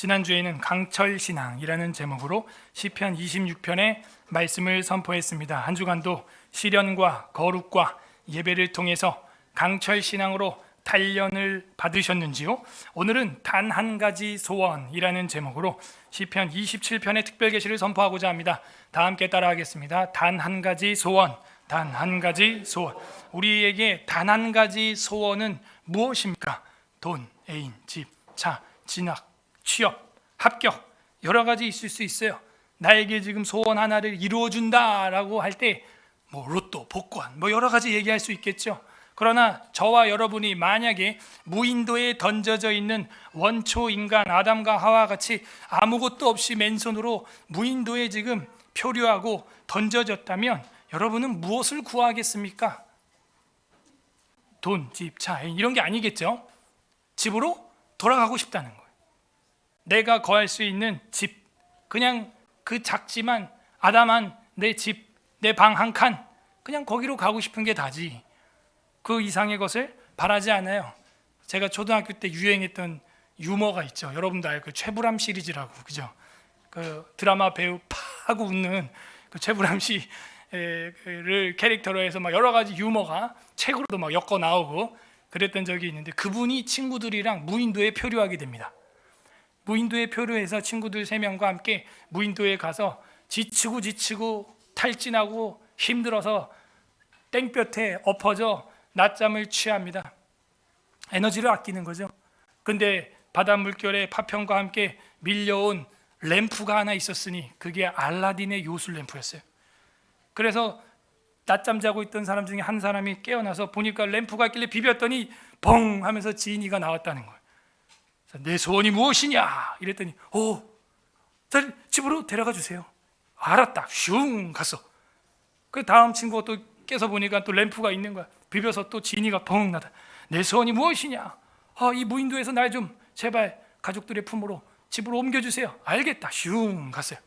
지난주에는 강철신앙이라는 제목으로 시편 26편의 말씀을 선포했습니다. 한 주간도 시련과 거룩과 예배를 통해서 강철신앙으로 단련을 받으셨는지요? 오늘은 단 한 가지 소원이라는 제목으로 시편 27편의 특별 계시를 선포하고자 합니다. 다 함께 따라하겠습니다. 단 한 가지 소원, 단 한 가지 소원. 우리에게 단 한 가지 소원은 무엇입니까? 돈, 애인, 집, 차, 진학, 취업, 합격, 여러 가지 있을 수 있어요. 나에게 지금 소원 하나를 이루어준다라고 할 때 로또, 복권, 여러 가지 얘기할 수 있겠죠. 그러나 저와 여러분이 만약에 무인도에 던져져 있는 원초 인간 아담과 하와 같이 아무것도 없이 맨손으로 무인도에 지금 표류하고 던져졌다면 여러분은 무엇을 구하겠습니까? 돈, 집, 차, 이런 게 아니겠죠. 집으로 돌아가고 싶다는 거예요. 내가 거할 수 있는 집, 그냥 그 작지만 아담한 내 집, 내 방 한 칸, 그냥 거기로 가고 싶은 게 다지 그 이상의 것을 바라지 않아요. 제가 초등학교 때 유행했던 유머가 있죠. 여러분도 알고 최불암 시리즈라고, 그죠? 그 드라마 배우 파하고 웃는 그 최불암 씨를 캐릭터로 해서 여러 가지 유머가 책으로도 엮어 나오고 그랬던 적이 있는데, 그분이 친구들이랑 무인도에 표류하게 됩니다. 무인도에 표류해서 친구들 3명과 함께 무인도에 가서 지치고 탈진하고 힘들어서 땡볕에 엎어져 낮잠을 취합니다. 에너지를 아끼는 거죠. 근데 바다 물결에 파편과 함께 밀려온 램프가 하나 있었으니 그게 알라딘의 요술 램프였어요. 그래서 낮잠 자고 있던 사람 중에 한 사람이 깨어나서 보니까 램프가 있길래 비볐더니 벙 하면서 지니가 나왔다는 거예요. 내 소원이 무엇이냐 이랬더니 집으로 데려가 주세요. 알았다. 슝 갔어. 그 다음 친구가 또 깨서 보니까 또 램프가 있는 거야. 비벼서 또 지니가 벙 나다. 내 소원이 무엇이냐? 이 무인도에서 날 좀 제발 가족들의 품으로 집으로 옮겨주세요. 알겠다. 슝 갔어요.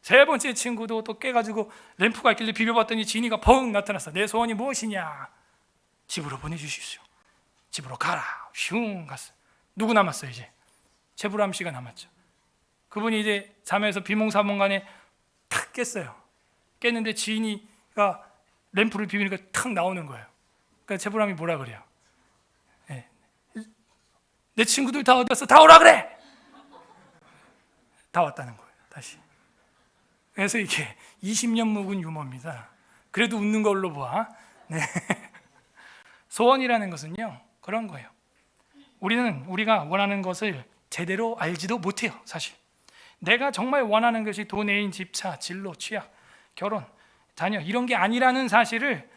3번째 친구도 또 깨가지고 램프가 있길래 비벼봤더니 지니가 벙 나타났어. 내 소원이 무엇이냐? 집으로 보내주십시오. 집으로 가라. 슝 갔어. 누구 남았어요? 이제 최불암 씨가 남았죠. 그분이 이제 잠에서 비몽사몽간에 탁 깼어요. 깼는데 지니가 램프를 비비니까 탁 나오는 거예요. 그러니까 최불암이 뭐라 그래요? 내 친구들 다 어디 갔어? 다 오라 그래! 다 왔다는 거예요. 다시. 그래서 이게 20년 묵은 유머입니다. 그래도 웃는 걸로 봐. 네. 소원이라는 것은요, 그런 거예요. 우리가 원하는 것을 제대로 알지도 못해요. 사실 내가 정말 원하는 것이 돈, 애인, 집, 차, 진로, 취약, 결혼, 자녀 이런 게 아니라는 사실을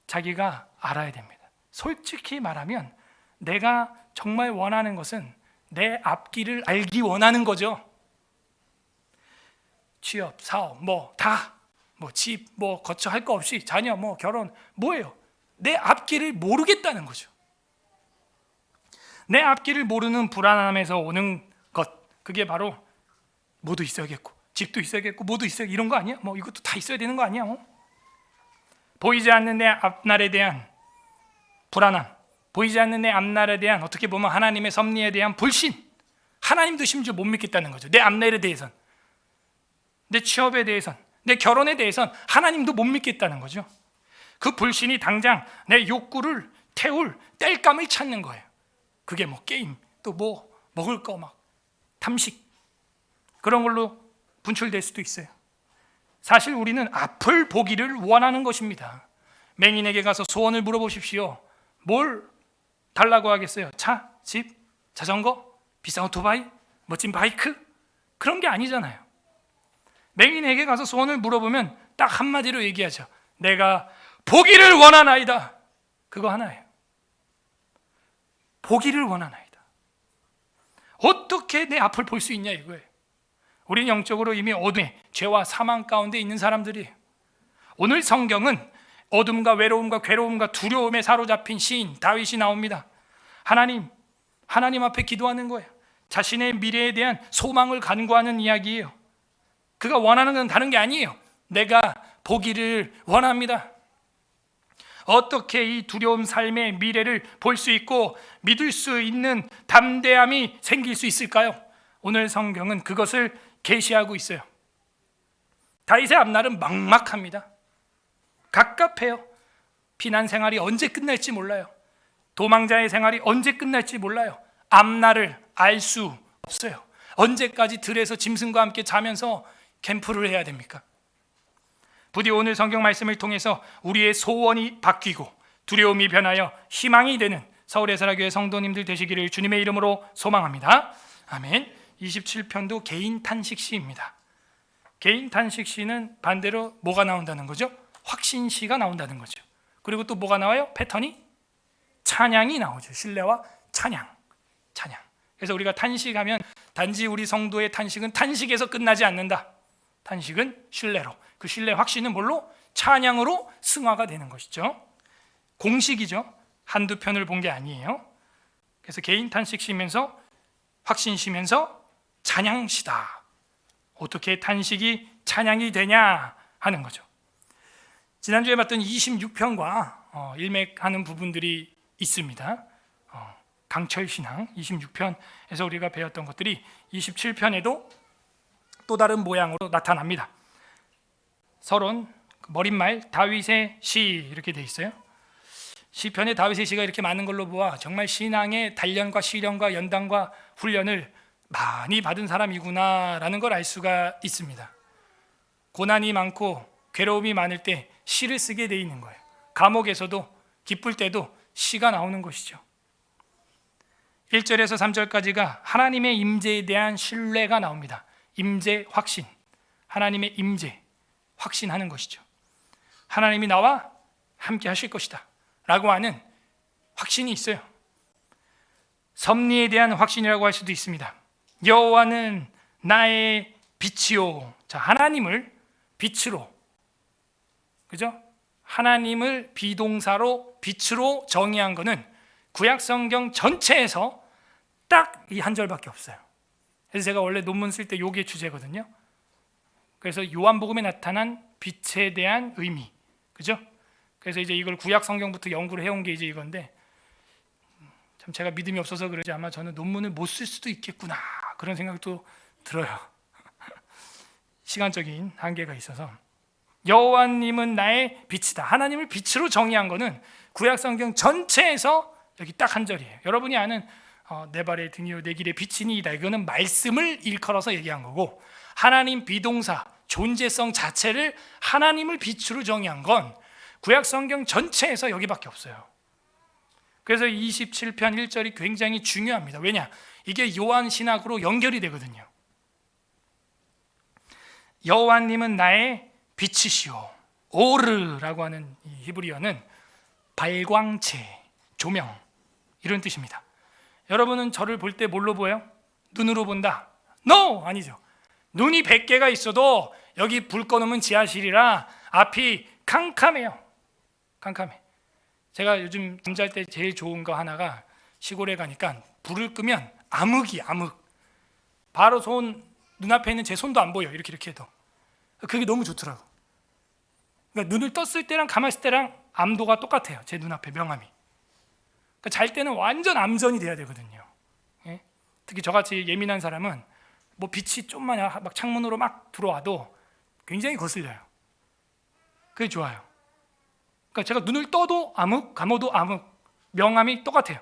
자기가 알아야 됩니다. 솔직히 말하면 내가 정말 원하는 것은 내 앞길을 알기 원하는 거죠. 취업, 사업, 집, 거쳐 할 거 없이 자녀, 결혼, 뭐예요? 내 앞길을 모르겠다는 거죠. 내 앞길을 모르는 불안함에서 오는 것, 그게 바로 뭐도 있어야겠고 집도 있어야겠고 뭐도 있어야겠고 이런 거 아니야? 이것도 다 있어야 되는 거 아니야? 보이지 않는 내 앞날에 대한 불안함, 보이지 않는 내 앞날에 대한 어떻게 보면 하나님의 섭리에 대한 불신, 하나님도 심지어 못 믿겠다는 거죠. 내 앞날에 대해선, 내 취업에 대해선, 내 결혼에 대해선 하나님도 못 믿겠다는 거죠. 그 불신이 당장 내 욕구를 태울 땔감을 찾는 거예요. 그게 게임, 또 먹을 거 탐식 그런 걸로 분출될 수도 있어요. 사실 우리는 앞을 보기를 원하는 것입니다. 맹인에게 가서 소원을 물어보십시오. 뭘 달라고 하겠어요? 차, 집, 자전거, 비싼 오토바이, 멋진 바이크? 그런 게 아니잖아요. 맹인에게 가서 소원을 물어보면 딱 한마디로 얘기하죠. 내가 보기를 원하나이다. 그거 하나예요. 보기를 원하나이다. 어떻게 내 앞을 볼 수 있냐 이거예요. 우리는 영적으로 이미 어둠의 죄와 사망 가운데 있는 사람들이에요. 오늘 성경은 어둠과 외로움과 괴로움과 두려움에 사로잡힌 시인 다윗이 나옵니다. 하나님 앞에 기도하는 거예요. 자신의 미래에 대한 소망을 간구하는 이야기예요. 그가 원하는 건 다른 게 아니에요. 내가 보기를 원합니다. 어떻게 이 두려움 삶의 미래를 볼 수 있고 믿을 수 있는 담대함이 생길 수 있을까요? 오늘 성경은 그것을 계시하고 있어요. 다윗의 앞날은 막막합니다. 갑갑해요. 피난 생활이 언제 끝날지 몰라요. 도망자의 생활이 언제 끝날지 몰라요. 앞날을 알 수 없어요. 언제까지 들에서 짐승과 함께 자면서 캠프를 해야 됩니까? 부디 오늘 성경 말씀을 통해서 우리의 소원이 바뀌고 두려움이 변하여 희망이 되는 서울의 사라교회 성도님들 되시기를 주님의 이름으로 소망합니다. 아멘. 27편도 개인 탄식 시입니다. 개인 탄식 시는 반대로 뭐가 나온다는 거죠? 확신 시가 나온다는 거죠. 그리고 또 뭐가 나와요? 패턴이 찬양이 나오죠. 신뢰와 찬양. 그래서 우리가 탄식하면 단지 우리 성도의 탄식은 탄식에서 끝나지 않는다. 탄식은 신뢰로, 그 신뢰 확신은 뭘로? 찬양으로 승화가 되는 것이죠. 공식이죠. 한두 편을 본 게 아니에요. 그래서 개인 탄식 쉬면서 확신 쉬면서 찬양 시다. 어떻게 탄식이 찬양이 되냐 하는 거죠. 지난주에 봤던 26편과 일맥하는 부분들이 있습니다. 강철신앙 26편에서 우리가 배웠던 것들이 27편에도 또 다른 모양으로 나타납니다. 서론, 머릿말 다윗의 시 이렇게 돼 있어요. 시편에 다윗의 시가 이렇게 많은 걸로 보아 정말 신앙의 단련과 시련과 연단과 훈련을 많이 받은 사람이구나라는 걸 알 수가 있습니다. 고난이 많고 괴로움이 많을 때 시를 쓰게 돼 있는 거예요. 감옥에서도 기쁠 때도 시가 나오는 것이죠. 1절에서 3절까지가 하나님의 임재에 대한 신뢰가 나옵니다. 임재 확신, 하나님의 임재 확신하는 것이죠. 하나님이 나와 함께 하실 것이다 라고 하는 확신이 있어요. 섭리에 대한 확신이라고 할 수도 있습니다. 여호와는 나의 빛이요. 자, 하나님을 빛으로, 그죠? 하나님을 비동사로 빛으로 정의한 것은 구약 성경 전체에서 딱 이 한 절밖에 없어요. 그래서 제가 원래 논문 쓸 때 요게 주제거든요. 그래서 요한복음에 나타난 빛에 대한 의미, 그죠? 그래서 이제 이걸 구약 성경부터 연구를 해온 게 이제 이건데, 참 제가 믿음이 없어서 그러지 아마 저는 논문을 못 쓸 수도 있겠구나 그런 생각도 들어요. 시간적인 한계가 있어서. 여호와님은 나의 빛이다. 하나님을 빛으로 정의한 거는 구약 성경 전체에서 여기 딱 한 절이에요. 여러분이 아는 내 발의 등이요 내 길의 빛이니이다. 이거는 말씀을 일컬어서 얘기한 거고, 하나님 비동사 존재성 자체를 하나님을 빛으로 정의한 건 구약 성경 전체에서 여기밖에 없어요. 그래서 27편 1절이 굉장히 중요합니다. 왜냐? 이게 요한 신학으로 연결이 되거든요. 여호와님은 나의 빛이시오. 오르라고 하는 이 히브리어는 발광체, 조명 이런 뜻입니다. 여러분은 저를 볼 때 뭘로 보여요? 눈으로 본다? No! 아니죠. 눈이 100개가 있어도 여기 불 꺼놓으면 지하실이라 앞이 캄캄해요. 캄캄해. 제가 요즘 잠잘 때 제일 좋은 거 하나가 시골에 가니까 불을 끄면 암흑이 암흑. 바로 눈앞에 있는 제 손도 안 보여. 이렇게 해도. 그게 너무 좋더라고. 그러니까 눈을 떴을 때랑 감았을 때랑 암도가 똑같아요. 제 눈앞에 명암이. 그러니까 잘 때는 완전 암전이 돼야 되거든요. 예? 특히 저같이 예민한 사람은 뭐 빛이 좀만 막 창문으로 막 들어와도 굉장히 거슬려요. 그게 좋아요. 그러니까 제가 눈을 떠도 암흑, 감아도 암흑, 명암이 똑같아요.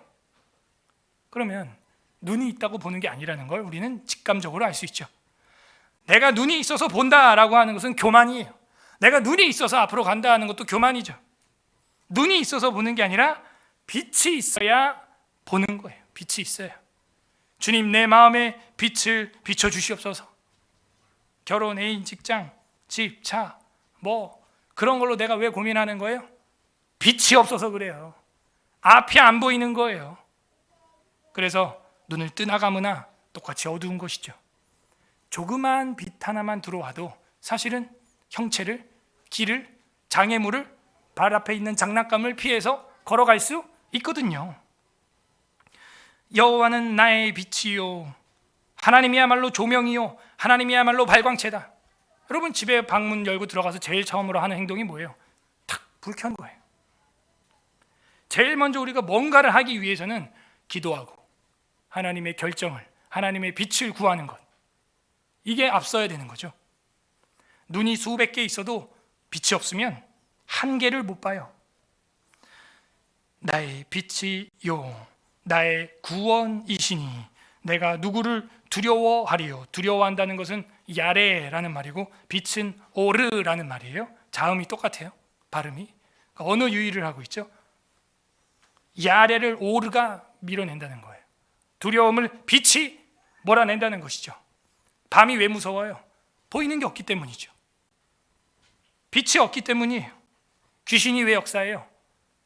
그러면 눈이 있다고 보는 게 아니라는 걸 우리는 직감적으로 알 수 있죠. 내가 눈이 있어서 본다라고 하는 것은 교만이에요. 내가 눈이 있어서 앞으로 간다 하는 것도 교만이죠. 눈이 있어서 보는 게 아니라 빛이 있어야 보는 거예요. 빛이 있어야. 주님, 내 마음에 빛을 비춰주시옵소서. 결혼, 애인, 직장, 집, 차, 뭐 그런 걸로 내가 왜 고민하는 거예요? 빛이 없어서 그래요. 앞이 안 보이는 거예요. 그래서 눈을 뜨나 감으나 똑같이 어두운 것이죠. 조그만 빛 하나만 들어와도 사실은 형체를, 길을, 장애물을, 발 앞에 있는 장난감을 피해서 걸어갈 수 있거든요. 여호와는 나의 빛이요, 하나님이야말로 조명이요, 하나님이야말로 발광체다. 여러분 집에 방문 열고 들어가서 제일 처음으로 하는 행동이 뭐예요? 탁 불 켜는 거예요. 제일 먼저 우리가 뭔가를 하기 위해서는 기도하고 하나님의 결정을, 하나님의 빛을 구하는 것, 이게 앞서야 되는 거죠. 눈이 수백 개 있어도 빛이 없으면 한 개를 못 봐요. 나의 빛이요 나의 구원이시니 내가 누구를 두려워하리요. 두려워한다는 것은 야레라는 말이고 빛은 오르라는 말이에요. 자음이 똑같아요. 발음이. 언어 유희를 하고 있죠. 야레를 오르가 밀어낸다는 거예요. 두려움을 빛이 몰아낸다는 것이죠. 밤이 왜 무서워요? 보이는 게 없기 때문이죠. 빛이 없기 때문이에요. 귀신이 왜 역사해요?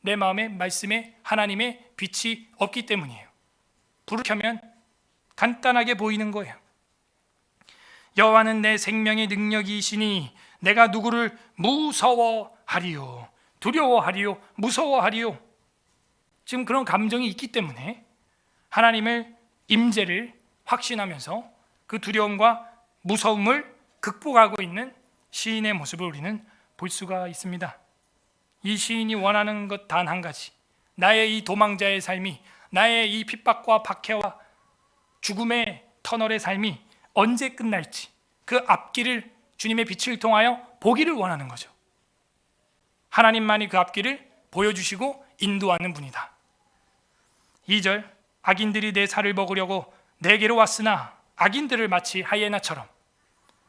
내 마음에 말씀에 하나님의 빛이 없기 때문이에요. 불을 켜면 간단하게 보이는 거예요. 여호와는 내 생명의 능력이시니 내가 누구를 무서워하리요. 두려워하리요. 무서워하리요. 지금 그런 감정이 있기 때문에 하나님을 임재를 확신하면서 그 두려움과 무서움을 극복하고 있는 시인의 모습을 우리는 볼 수가 있습니다. 이 시인이 원하는 것 단 한 가지, 나의 이 도망자의 삶이, 나의 이 핍박과 박해와 죽음의 터널의 삶이 언제 끝날지 그 앞길을 주님의 빛을 통하여 보기를 원하는 거죠. 하나님만이 그 앞길을 보여주시고 인도하는 분이다. 2절, 악인들이 내 살을 먹으려고 내게로 왔으나 악인들을 마치 하이에나처럼,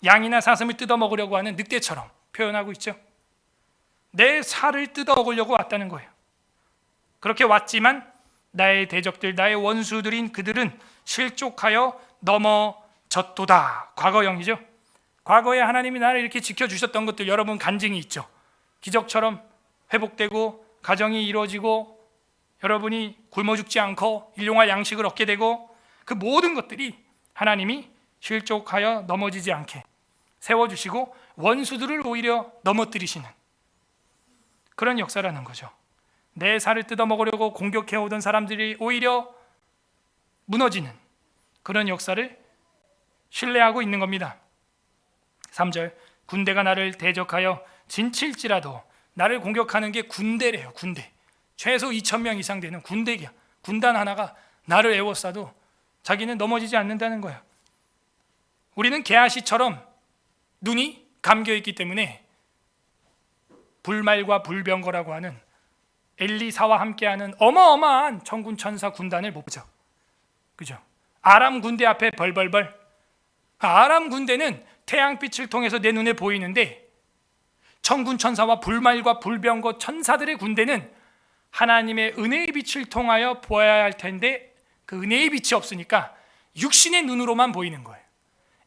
양이나 사슴을 뜯어 먹으려고 하는 늑대처럼 표현하고 있죠. 내 살을 뜯어 먹으려고 왔다는 거예요. 그렇게 왔지만 나의 대적들, 나의 원수들인 그들은 실족하여 넘어졌도다. 과거형이죠. 과거에 하나님이 나를 이렇게 지켜주셨던 것들 여러분 간증이 있죠. 기적처럼 회복되고 가정이 이루어지고 여러분이 굶어 죽지 않고 일용할 양식을 얻게 되고 그 모든 것들이 하나님이 실족하여 넘어지지 않게 세워주시고 원수들을 오히려 넘어뜨리시는 그런 역사라는 거죠. 내 살을 뜯어먹으려고 공격해오던 사람들이 오히려 무너지는 그런 역사를 신뢰하고 있는 겁니다. 3절, 군대가 나를 대적하여 진칠지라도, 나를 공격하는 게 군대래요. 군대. 최소 2,000명 이상 되는 군대야. 군단 하나가 나를 에워싸도 자기는 넘어지지 않는다는 거예요. 우리는 게하시처럼 눈이 감겨있기 때문에 불말과 불병거라고 하는 엘리사와 함께하는 어마어마한 천군 천사 군단을 못 보죠. 그죠? 아람 군대 앞에 벌벌벌. 아람 군대는 태양빛을 통해서 내 눈에 보이는데 천군 천사와 불말과 불병거 천사들의 군대는 하나님의 은혜의 빛을 통하여 보아야 할 텐데 그 은혜의 빛이 없으니까 육신의 눈으로만 보이는 거예요.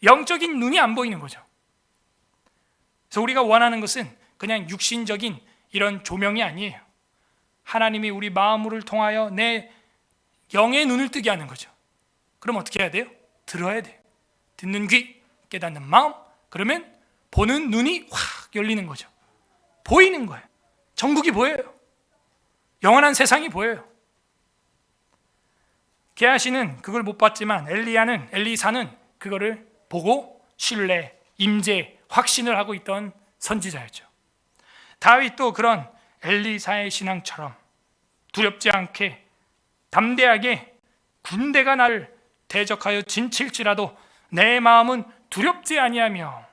영적인 눈이 안 보이는 거죠. 그래서 우리가 원하는 것은 그냥 육신적인 이런 조명이 아니에요. 하나님이 우리 마음을 통하여 내 영의 눈을 뜨게 하는 거죠. 그럼 어떻게 해야 돼요? 들어야 돼요. 듣는 귀, 깨닫는 마음, 그러면 보는 눈이 확 열리는 거죠. 보이는 거예요. 천국이 보여요. 영원한 세상이 보여요. 게하시는 그걸 못 봤지만 엘리사는 그거를 보고 신뢰, 임재, 확신을 하고 있던 선지자였죠. 다윗도 그런 엘리사의 신앙처럼 두렵지 않게 담대하게 군대가 나를 대적하여 진칠지라도 내 마음은 두렵지 아니하며,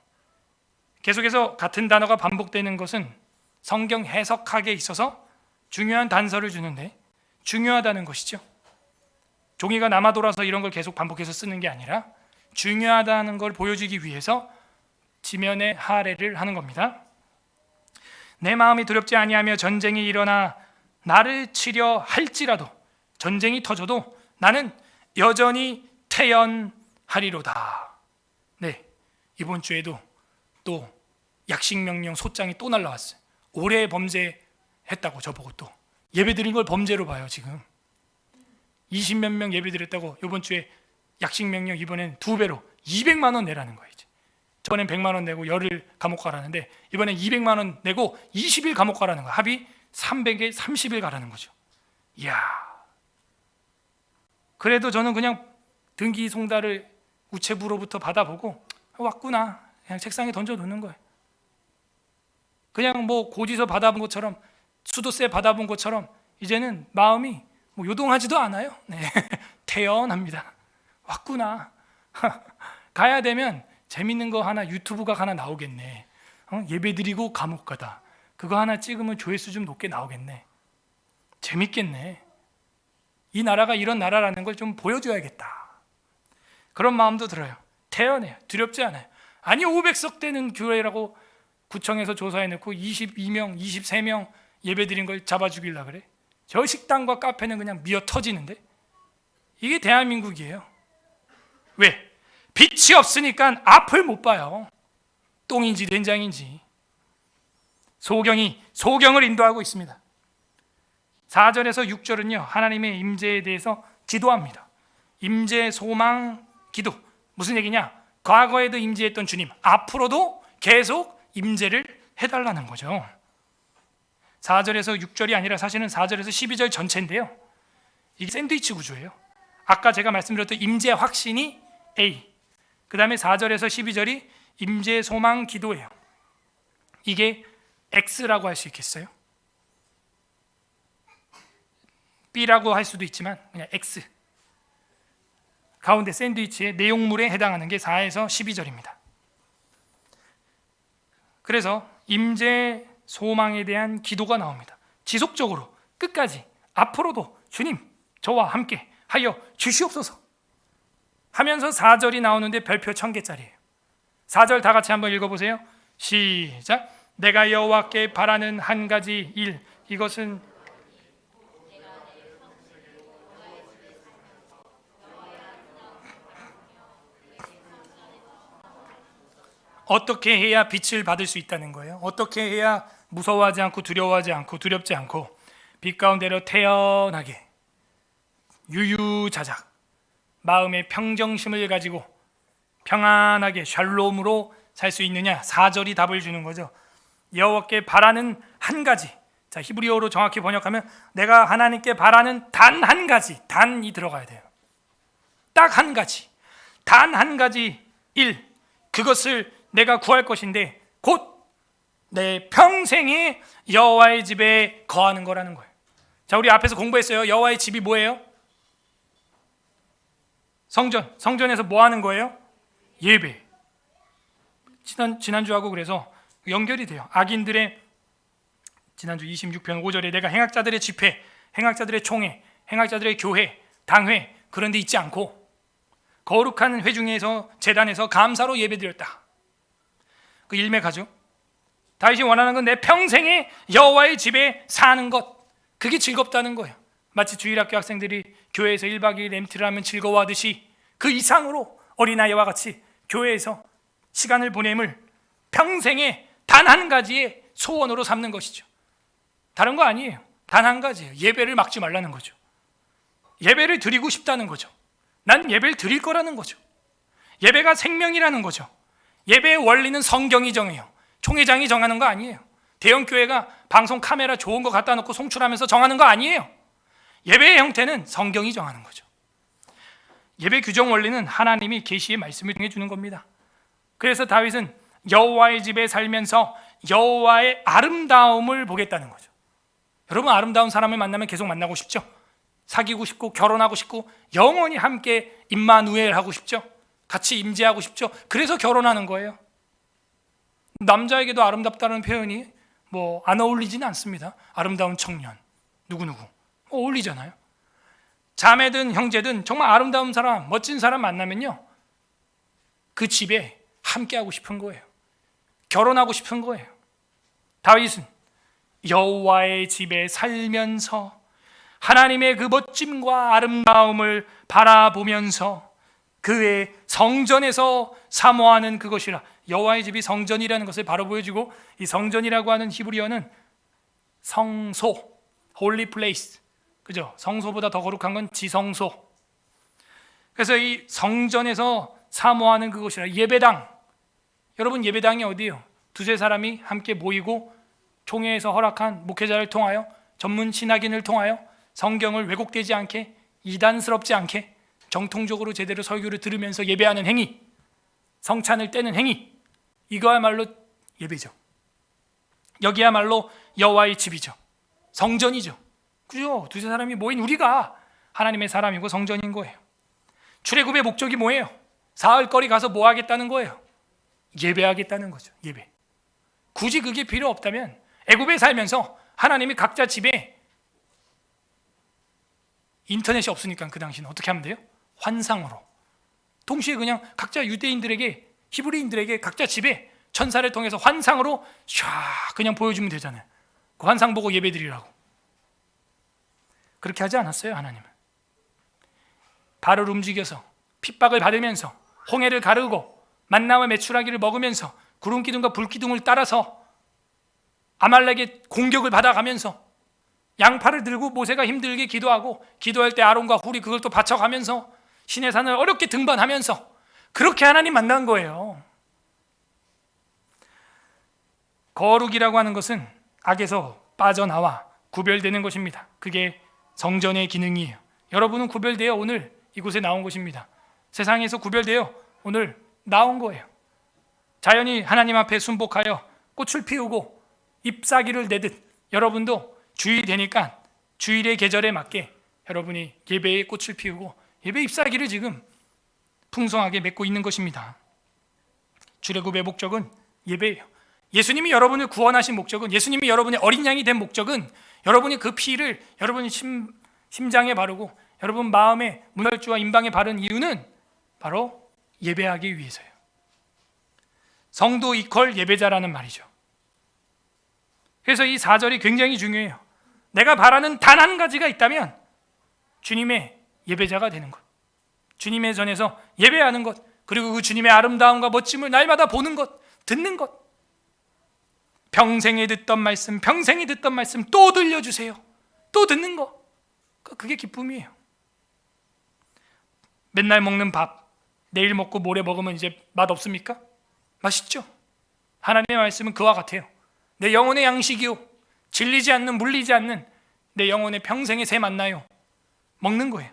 계속해서 같은 단어가 반복되는 것은 성경 해석학에 있어서 중요한 단서를 주는데 중요하다는 것이죠. 종이가 남아 돌아서 이런 걸 계속 반복해서 쓰는 게 아니라 중요하다는 걸 보여주기 위해서 지면에 하례를 하는 겁니다. 내 마음이 두렵지 아니하며 전쟁이 일어나 나를 치려 할지라도, 전쟁이 터져도 나는 여전히 태연하리로다. 네, 이번 주에도 또 약식명령 소장이 또 날라왔어요. 올해 범죄했다고 저보고 또 예배드린 걸 범죄로 봐요. 지금 20몇 명 예배드렸다고 이번 주에 약식명령 이번엔 2배로 200만 원 내라는 거예요. 저번엔 100만 원 내고 열흘 감옥 가라는데 이번엔 200만 원 내고 20일 감옥 가라는 거예요. 합의 300에 30일 가라는 거죠. 이야. 그래도 저는 그냥 등기 송달을 우체부로부터 받아보고 왔구나. 그냥 책상에 던져놓는 거예요. 그냥 뭐 고지서 받아본 것처럼, 수도세 받아본 것처럼 이제는 마음이 뭐 요동하지도 않아요. 네. 태연합니다. 왔구나. 가야 되면 재밌는 거 하나, 유튜브가 하나 나오겠네. 예배드리고 감옥 가다. 그거 하나 찍으면 조회수 좀 높게 나오겠네. 재밌겠네. 이 나라가 이런 나라라는 걸 좀 보여줘야겠다. 그런 마음도 들어요. 태연해요. 두렵지 않아요. 아니 500석 되는 교회라고 구청에서 조사해놓고 22명, 23명 예배드린 걸 잡아 죽이려고 그래? 저 식당과 카페는 그냥 미어 터지는데? 이게 대한민국이에요. 왜? 빛이 없으니까 앞을 못 봐요. 똥인지 된장인지. 소경을 인도하고 있습니다. 4절에서 6절은요, 하나님의 임재에 대해서 기도합니다. 임재 소망 기도. 무슨 얘기냐? 과거에도 임재했던 주님, 앞으로도 계속 임재를 해달라는 거죠. 4절에서 6절이 아니라 사실은 4절에서 12절 전체인데요, 이게 샌드위치 구조예요. 아까 제가 말씀드렸던 임재 확신이 A, 그 다음에 4절에서 12절이 임재 소망 기도예요. 이게 X라고 할 수 있겠어요? B라고 할 수도 있지만 그냥 X. 가운데 샌드위치의 내용물에 해당하는 게 4에서 12절입니다. 그래서 임재 소망에 대한 기도가 나옵니다. 지속적으로 끝까지 앞으로도 주님 저와 함께 하여 주시옵소서 하면서 4절이 나오는데 별표 1000개짜리예요. 4절 다 같이 한번 읽어보세요. 시작. 내가 여호와께 바라는 한 가지 일, 이것은 어떻게 해야 빛을 받을 수 있다는 거예요. 어떻게 해야 무서워하지 않고 두려워하지 않고 두렵지 않고 빛 가운데로 태연하게 유유자작 마음의 평정심을 가지고 평안하게 샬롬으로 살 수 있느냐. 4절이 답을 주는 거죠. 여호와께 바라는 한 가지. 자, 히브리어로 정확히 번역하면 내가 하나님께 바라는 단 한 가지. 단이 들어가야 돼요. 딱 한 가지. 단 한 가지 일. 그것을 내가 구할 것인데 곧 내 평생에 여호와의 집에 거하는 거라는 거예요. 자, 우리 앞에서 공부했어요. 여호와의 집이 뭐예요? 성전. 성전에서 뭐 하는 거예요? 예배. 지난주하고 그래서 연결이 돼요. 악인들의 지난주 26편 5절에 내가 행악자들의 집회, 행악자들의 총회, 행악자들의 교회, 당회 그런 데 있지 않고 거룩한 회중에서 제단에서 감사로 예배드렸다. 그 일맥하죠. 다윗이 원하는 건 내 평생에 여호와의 집에 사는 것. 그게 즐겁다는 거예요. 마치 주일학교 학생들이 교회에서 1박 2일 MT를 하면 즐거워하듯이 그 이상으로 어린아이와 같이 교회에서 시간을 보냄을 평생에 단 한 가지의 소원으로 삼는 것이죠. 다른 거 아니에요. 단 한 가지예요. 예배를 막지 말라는 거죠. 예배를 드리고 싶다는 거죠. 난 예배를 드릴 거라는 거죠. 예배가 생명이라는 거죠. 예배의 원리는 성경이 정해요. 총회장이 정하는 거 아니에요. 대형교회가 방송 카메라 좋은 거 갖다 놓고 송출하면서 정하는 거 아니에요. 예배의 형태는 성경이 정하는 거죠. 예배 규정 원리는 하나님이 계시의 말씀을 통해 주는 겁니다. 그래서 다윗은 여호와의 집에 살면서 여호와의 아름다움을 보겠다는 거죠. 여러분, 아름다운 사람을 만나면 계속 만나고 싶죠? 사귀고 싶고 결혼하고 싶고 영원히 함께 임마누엘 하고 싶죠? 같이 임재하고 싶죠? 그래서 결혼하는 거예요. 남자에게도 아름답다는 표현이 뭐 안 어울리지는 않습니다. 아름다운 청년, 누구누구 어울리잖아요. 자매든 형제든 정말 아름다운 사람, 멋진 사람 만나면요, 그 집에 함께하고 싶은 거예요. 결혼하고 싶은 거예요. 다윗은 여호와의 집에 살면서 하나님의 그 멋짐과 아름다움을 바라보면서 그의 성전에서 사모하는 그것이라. 여호와의 집이 성전이라는 것을 바로 보여주고, 이 성전이라고 하는 히브리어는 성소, holy place, 그죠? 성소보다 더 거룩한 건 지성소. 그래서 이 성전에서 사모하는 그것이라. 예배당. 여러분, 예배당이 어디예요? 두세 사람이 함께 모이고 총회에서 허락한 목회자를 통하여, 전문 신학인을 통하여 성경을 왜곡되지 않게, 이단스럽지 않게 정통적으로 제대로 설교를 들으면서 예배하는 행위, 성찬을 떼는 행위, 이거야말로 예배죠. 여기야말로 여호와의 집이죠. 성전이죠. 그죠? 두세 사람이 모인 우리가 하나님의 사람이고 성전인 거예요. 출애굽의 목적이 뭐예요? 사흘거리 가서 뭐 하겠다는 거예요? 예배하겠다는 거죠. 예배. 굳이 그게 필요 없다면 애굽에 살면서 하나님이 각자 집에 인터넷이 없으니까 그 당시는 어떻게 하면 돼요? 환상으로. 동시에 그냥 각자 유대인들에게, 히브리인들에게 각자 집에 천사를 통해서 환상으로 쫙 그냥 보여주면 되잖아요. 그 환상 보고 예배드리라고. 그렇게 하지 않았어요, 하나님은. 발을 움직여서 핍박을 받으면서 홍해를 가르고 만나와 메추라기를 먹으면서 구름 기둥과 불 기둥을 따라서 아말렉의 공격을 받아가면서 양팔을 들고 모세가 힘들게 기도하고, 기도할 때 아론과 훌이 그걸 또 받쳐가면서 신의 산을 어렵게 등반하면서 그렇게 하나님 만난 거예요. 거룩이라고 하는 것은 악에서 빠져나와 구별되는 것입니다. 그게 성전의 기능이에요. 여러분은 구별되어 오늘 이곳에 나온 것입니다. 세상에서 구별되어 오늘 나온 거예요. 자연히 하나님 앞에 순복하여 꽃을 피우고 잎사귀를 내듯 여러분도 주일이 되니까 주일의 계절에 맞게 여러분이 예배의 꽃을 피우고 예배 잎사귀를 지금 풍성하게 맺고 있는 것입니다. 출애굽의 목적은 예배예요. 예수님이 여러분을 구원하신 목적은, 예수님이 여러분의 어린 양이 된 목적은 여러분이 그 피를 여러분의 심장에 바르고 여러분 마음에 문혈주와 임방에 바른 이유는 바로 예배하기 위해서예요. 성도 이퀄 예배자라는 말이죠. 그래서 이 4절이 굉장히 중요해요. 내가 바라는 단 한 가지가 있다면 주님의 예배자가 되는 것, 주님의 전에서 예배하는 것, 그리고 그 주님의 아름다움과 멋짐을 날마다 보는 것, 듣는 것. 평생에 듣던 말씀, 평생에 듣던 말씀 또 들려주세요. 또 듣는 것. 그게 기쁨이에요. 맨날 먹는 밥, 내일 먹고 모레 먹으면 이제 맛없습니까? 맛있죠? 하나님의 말씀은 그와 같아요. 내 영혼의 양식이요, 질리지 않는, 물리지 않는 내 영혼의 평생의 새 만나요. 먹는 거예요.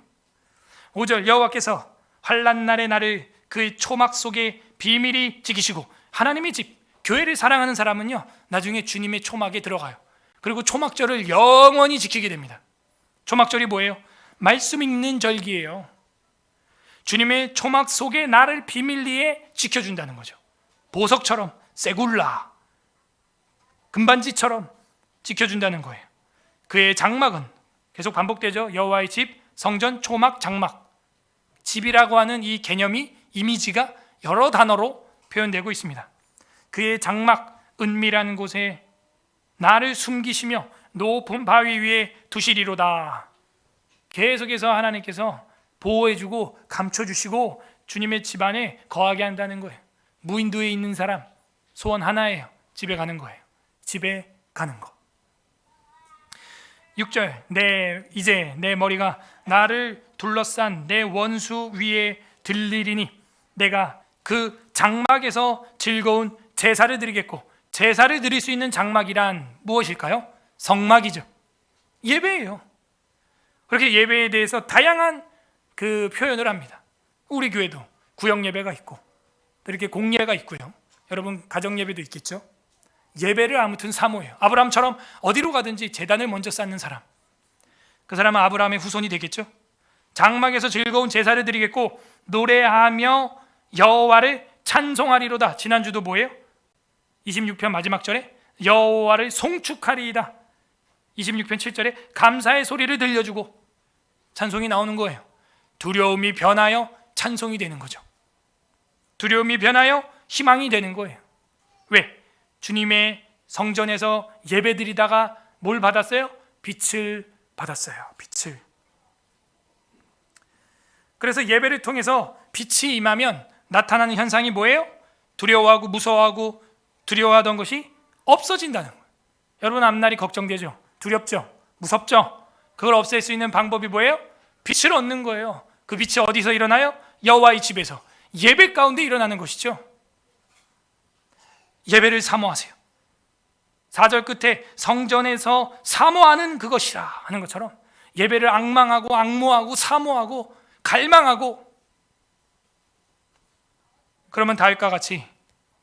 5절, 여호와께서 환난 날의 나를 그의 초막 속에 비밀히 지키시고. 하나님의 집, 교회를 사랑하는 사람은요, 나중에 주님의 초막에 들어가요. 그리고 초막절을 영원히 지키게 됩니다. 초막절이 뭐예요? 말씀 읽는 절기예요. 주님의 초막 속에 나를 비밀리에 지켜준다는 거죠. 보석처럼, 세굴라, 금반지처럼 지켜준다는 거예요. 그의 장막은 계속 반복되죠. 여호와의 집, 성전, 초막, 장막. 집이라고 하는 이 개념이, 이미지가 여러 단어로 표현되고 있습니다. 그의 장막, 은밀한 곳에 나를 숨기시며 높은 바위 위에 두시리로다. 계속해서 하나님께서 보호해주고 감춰주시고 주님의 집 안에 거하게 한다는 거예요. 무인도에 있는 사람 소원 하나예요. 집에 가는 거예요. 집에 가는 거. 6절, 이제 내 머리가 나를 둘러싼 내 원수 위에 들리리니 내가 그 장막에서 즐거운 제사를 드리겠고. 제사를 드릴 수 있는 장막이란 무엇일까요? 성막이죠. 예배예요. 그렇게 예배에 대해서 다양한 그 표현을 합니다. 우리 교회도 구역 예배가 있고 또 이렇게 공예가 있고요. 여러분 가정 예배도 있겠죠. 예배를 아무튼 사모해요. 아브라함처럼 어디로 가든지 제단을 먼저 쌓는 사람, 그 사람은 아브라함의 후손이 되겠죠. 장막에서 즐거운 제사를 드리겠고 노래하며 여호와를 찬송하리로다. 지난주도 뭐예요? 26편 마지막 절에 여호와를 송축하리이다. 26편 7절에 감사의 소리를 들려주고 찬송이 나오는 거예요. 두려움이 변하여 찬송이 되는 거죠. 두려움이 변하여 희망이 되는 거예요. 왜? 주님의 성전에서 예배드리다가 뭘 받았어요? 빛을 받았어요. 빛을. 그래서 예배를 통해서 빛이 임하면 나타나는 현상이 뭐예요? 두려워하고 무서워하고 두려워하던 것이 없어진다는 거예요. 여러분 앞날이 걱정되죠? 두렵죠? 무섭죠? 그걸 없앨 수 있는 방법이 뭐예요? 빛을 얻는 거예요. 그 빛이 어디서 일어나요? 여호와의 집에서, 예배 가운데 일어나는 것이죠. 예배를 사모하세요. 4절 끝에 성전에서 사모하는 그것이라 하는 것처럼 예배를 앙망하고 앙모하고 사모하고 갈망하고, 그러면 다윗과 같이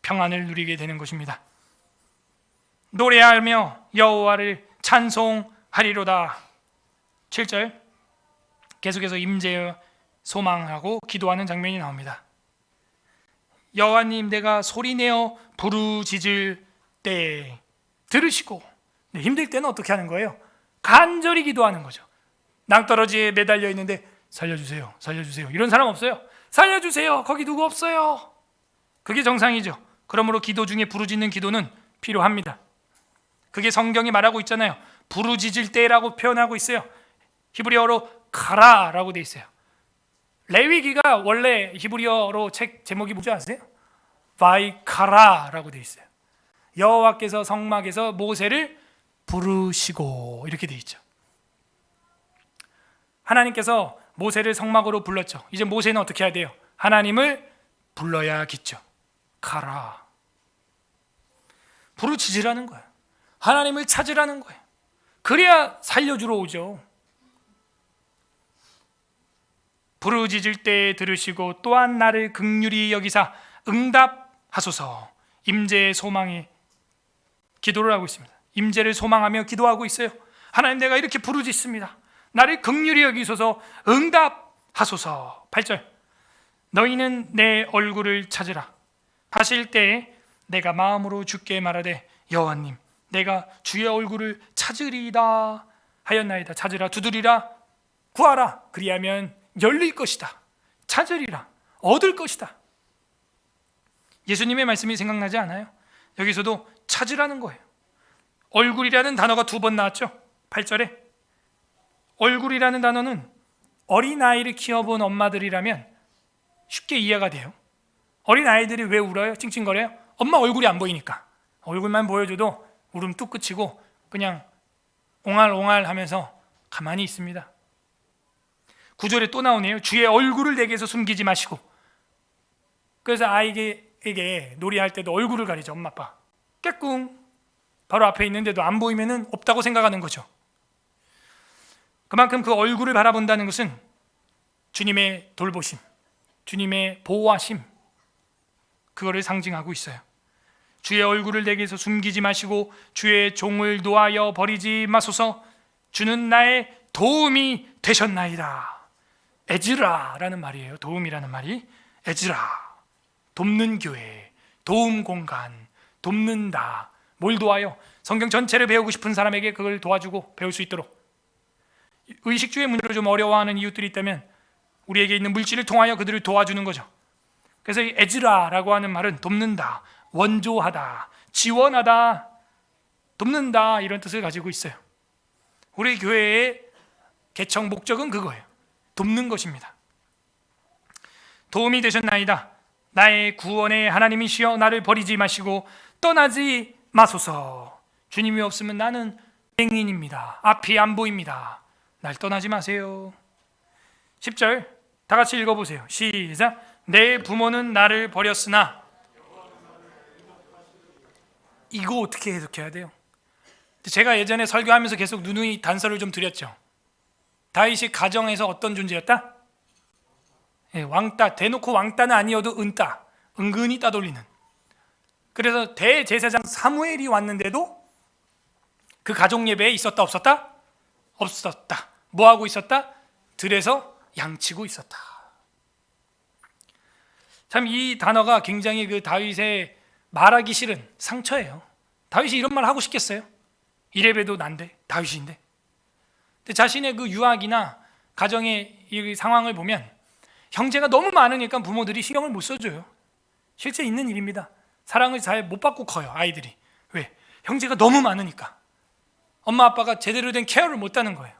평안을 누리게 되는 것입니다. 노래하며 여호와를 찬송하리로다. 7절 계속해서 임재의 소망하고 기도하는 장면이 나옵니다. 여호와님, 내가 소리내어 부르짖을 때 들으시고. 힘들 때는 어떻게 하는 거예요? 간절히 기도하는 거죠. 낭떠러지에 매달려 있는데 살려주세요, 살려주세요, 이런 사람 없어요? 살려주세요, 거기 누구 없어요? 그게 정상이죠. 그러므로 기도 중에 부르짖는 기도는 필요합니다. 그게 성경이 말하고 있잖아요. 부르짖을 때라고 표현하고 있어요. 히브리어로 카라라고 돼 있어요. 레위기가 원래 히브리어로 책 제목이 뭔지 아세요? 바이카라라고 돼 있어요. 여호와께서 성막에서 모세를 부르시고 이렇게 돼 있죠. 하나님께서 모세를 성막으로 불렀죠. 이제 모세는 어떻게 해야 돼요? 하나님을 불러야겠죠. 가라. 부르짖으라는 거예요. 하나님을 찾으라는 거예요. 그래야 살려주러 오죠. 부르짖을 때 들으시고 또한 나를 긍휼히 여기사 응답하소서. 임재의 소망에 기도를 하고 있습니다. 임재를 소망하며 기도하고 있어요. 하나님, 내가 이렇게 부르짖습니다. 나를 긍휼히 여기소서 응답하소서. 8절, 너희는 내 얼굴을 찾으라 하실 때에 내가 마음으로 주께 말하되 여호와님, 내가 주의 얼굴을 찾으리이다 하였나이다. 찾으라, 두드리라, 구하라, 그리하면 열릴 것이다. 찾으리라, 얻을 것이다. 예수님의 말씀이 생각나지 않아요? 여기서도 찾으라는 거예요. 얼굴이라는 단어가 2번 나왔죠. 8절에 얼굴이라는 단어는 어린아이를 키워본 엄마들이라면 쉽게 이해가 돼요. 어린아이들이 왜 울어요? 찡찡거려요? 엄마 얼굴이 안 보이니까. 얼굴만 보여줘도 울음 뚝 그치고 그냥 옹알옹알 하면서 가만히 있습니다. 9절에 또 나오네요. 주의 얼굴을 내게서 숨기지 마시고. 그래서 아이에게 놀이할 때도 얼굴을 가리죠. 엄마 아빠 깨꿍, 바로 앞에 있는데도 안 보이면 없다고 생각하는 거죠. 그만큼 그 얼굴을 바라본다는 것은 주님의 돌보심, 주님의 보호하심, 그거를 상징하고 있어요. 주의 얼굴을 내게서 숨기지 마시고 주의 종을 놓아여 버리지 마소서. 주는 나의 도움이 되셨나이다. 에즈라라는 말이에요. 도움이라는 말이 에즈라, 돕는 교회, 도움 공간, 돕는다. 뭘 도와요? 성경 전체를 배우고 싶은 사람에게 그걸 도와주고 배울 수 있도록. 의식주의 문제로 좀 어려워하는 이웃들이 있다면 우리에게 있는 물질을 통하여 그들을 도와주는 거죠. 그래서 이 에즈라라고 하는 말은 돕는다, 원조하다, 지원하다, 돕는다, 이런 뜻을 가지고 있어요. 우리 교회의 개청 목적은 그거예요. 돕는 것입니다. 도움이 되셨나이다. 나의 구원의 하나님이시여 나를 버리지 마시고 떠나지 마소서. 주님이 없으면 나는 맹인입니다. 앞이 안 보입니다. 날 떠나지 마세요. 10절 다 같이 읽어보세요. 시작. 내 부모는 나를 버렸으나. 이거 어떻게 해석해야 돼요? 제가 예전에 설교하면서 계속 누누이 단서를 좀 드렸죠. 다윗이 가정에서 어떤 존재였다? 왕따, 대놓고 왕따는 아니어도 은따, 은근히 따돌리는. 그래서 대제사장 사무엘이 왔는데도 그 가족 예배에 있었다 없었다? 없었다. 뭐 하고 있었다? 들에서 양치고 있었다. 참 이 단어가 굉장히 그 다윗의 말하기 싫은 상처예요. 다윗이 이런 말 하고 싶겠어요? 이래봬도 난데 다윗인데. 근데 자신의 그 유학이나 가정의 이 상황을 보면 형제가 너무 많으니까 부모들이 신경을 못 써줘요. 실제 있는 일입니다. 사랑을 잘 못 받고 커요, 아이들이. 왜? 형제가 너무 많으니까. 엄마 아빠가 제대로 된 케어를 못 하는 거예요.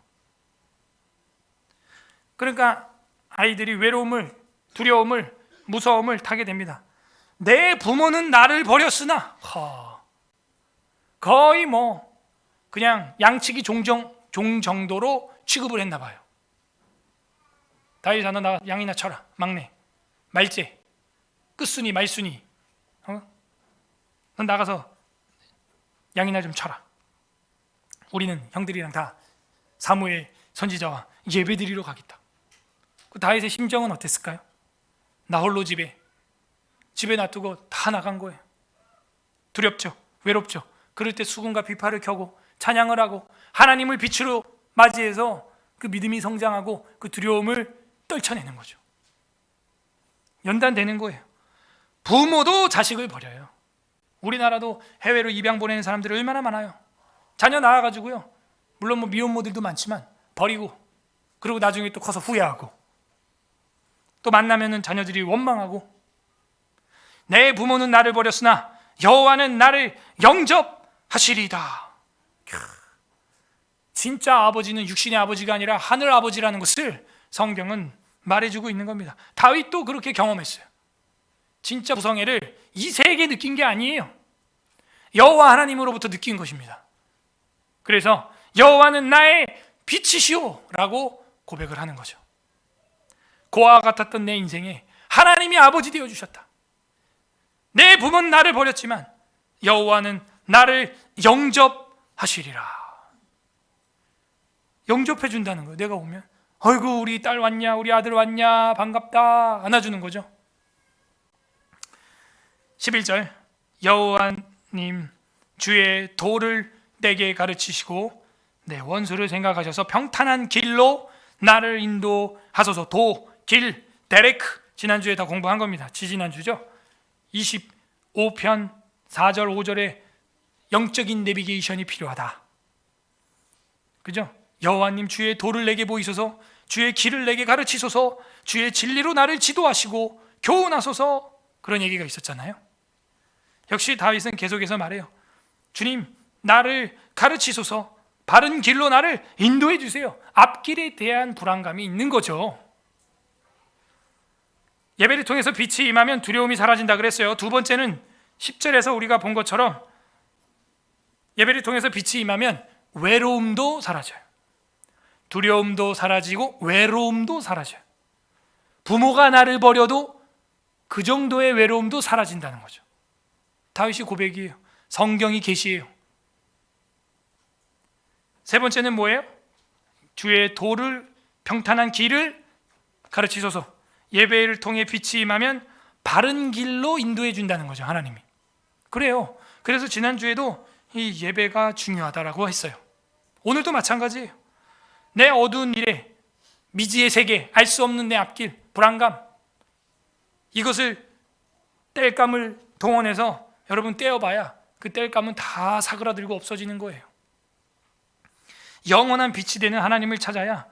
그러니까 아이들이 외로움을, 두려움을, 무서움을 타게 됩니다. 내 부모는 나를 버렸으나. 거의 뭐 그냥 양치기 종 정도로 취급을 했나 봐요. 다윗아, 너 양이나 쳐라. 막내, 말제, 끝순이, 말순이. 넌 나가서 양이나 좀 쳐라. 우리는 형들이랑 다 사무엘 선지자와 예배드리러 가겠다. 그 다윗의 심정은 어땠을까요? 나 홀로 집에 놔두고 다 나간 거예요. 두렵죠, 외롭죠. 그럴 때 수금과 비파를 켜고 찬양을 하고 하나님을 빛으로 맞이해서 그 믿음이 성장하고 그 두려움을 떨쳐내는 거죠. 연단되는 거예요. 부모도 자식을 버려요. 우리나라도 해외로 입양 보내는 사람들이 얼마나 많아요. 자녀 낳아가지고요, 물론 뭐 미혼모들도 많지만 버리고, 그리고 나중에 또 커서 후회하고, 또 만나면은 자녀들이 원망하고. 내 부모는 나를 버렸으나 여호와는 나를 영접하시리이다. 진짜 아버지는 육신의 아버지가 아니라 하늘 아버지라는 것을 성경은 말해주고 있는 겁니다. 다윗도 그렇게 경험했어요. 진짜 구성애를 이 세계에 느낀 게 아니에요. 여호와 하나님으로부터 느낀 것입니다. 그래서 여호와는 나의 빛이시오 라고 고백을 하는 거죠. 고아와 같았던 내 인생에 하나님이 아버지 되어주셨다. 내 부모는 나를 버렸지만 여호와는 나를 영접하시리라. 영접해 준다는 거예요. 내가 오면 아이고 우리 딸 왔냐, 우리 아들 왔냐, 반갑다 안아주는 거죠. 11절 여호와님 주의 도를 내게 가르치시고 내 원수를 생각하셔서 평탄한 길로 나를 인도하소서. 도, 길, 데레크 지난주에 다 공부한 겁니다. 지지난주죠. 25편 4절 5절에 영적인 내비게이션이 필요하다. 그죠? 여호와님 주의 도를 내게 보이소서, 주의 길을 내게 가르치소서, 주의 진리로 나를 지도하시고 교훈하소서. 그런 얘기가 있었잖아요. 역시 다윗은 계속해서 말해요. 주님 나를 가르치소서, 바른 길로 나를 인도해 주세요. 앞길에 대한 불안감이 있는 거죠. 예배를 통해서 빛이 임하면 두려움이 사라진다 그랬어요. 두 번째는 10절에서 우리가 본 것처럼 예배를 통해서 빛이 임하면 외로움도 사라져요. 두려움도 사라지고 외로움도 사라져요. 부모가 나를 버려도 그 정도의 외로움도 사라진다는 거죠. 다윗이 고백이에요. 성경이 계시예요. 세 번째는 뭐예요? 주의 도를, 평탄한 길을 가르치소서. 예배를 통해 빛이 임하면 바른 길로 인도해 준다는 거죠. 하나님이. 그래요. 그래서 지난주에도 이 예배가 중요하다라고 했어요. 오늘도 마찬가지예요. 내 어두운 미래, 미지의 세계, 알 수 없는 내 앞길, 불안감, 이것을 땔감을 동원해서 여러분 떼어봐야 그 땔감은 다 사그라들고 없어지는 거예요. 영원한 빛이 되는 하나님을 찾아야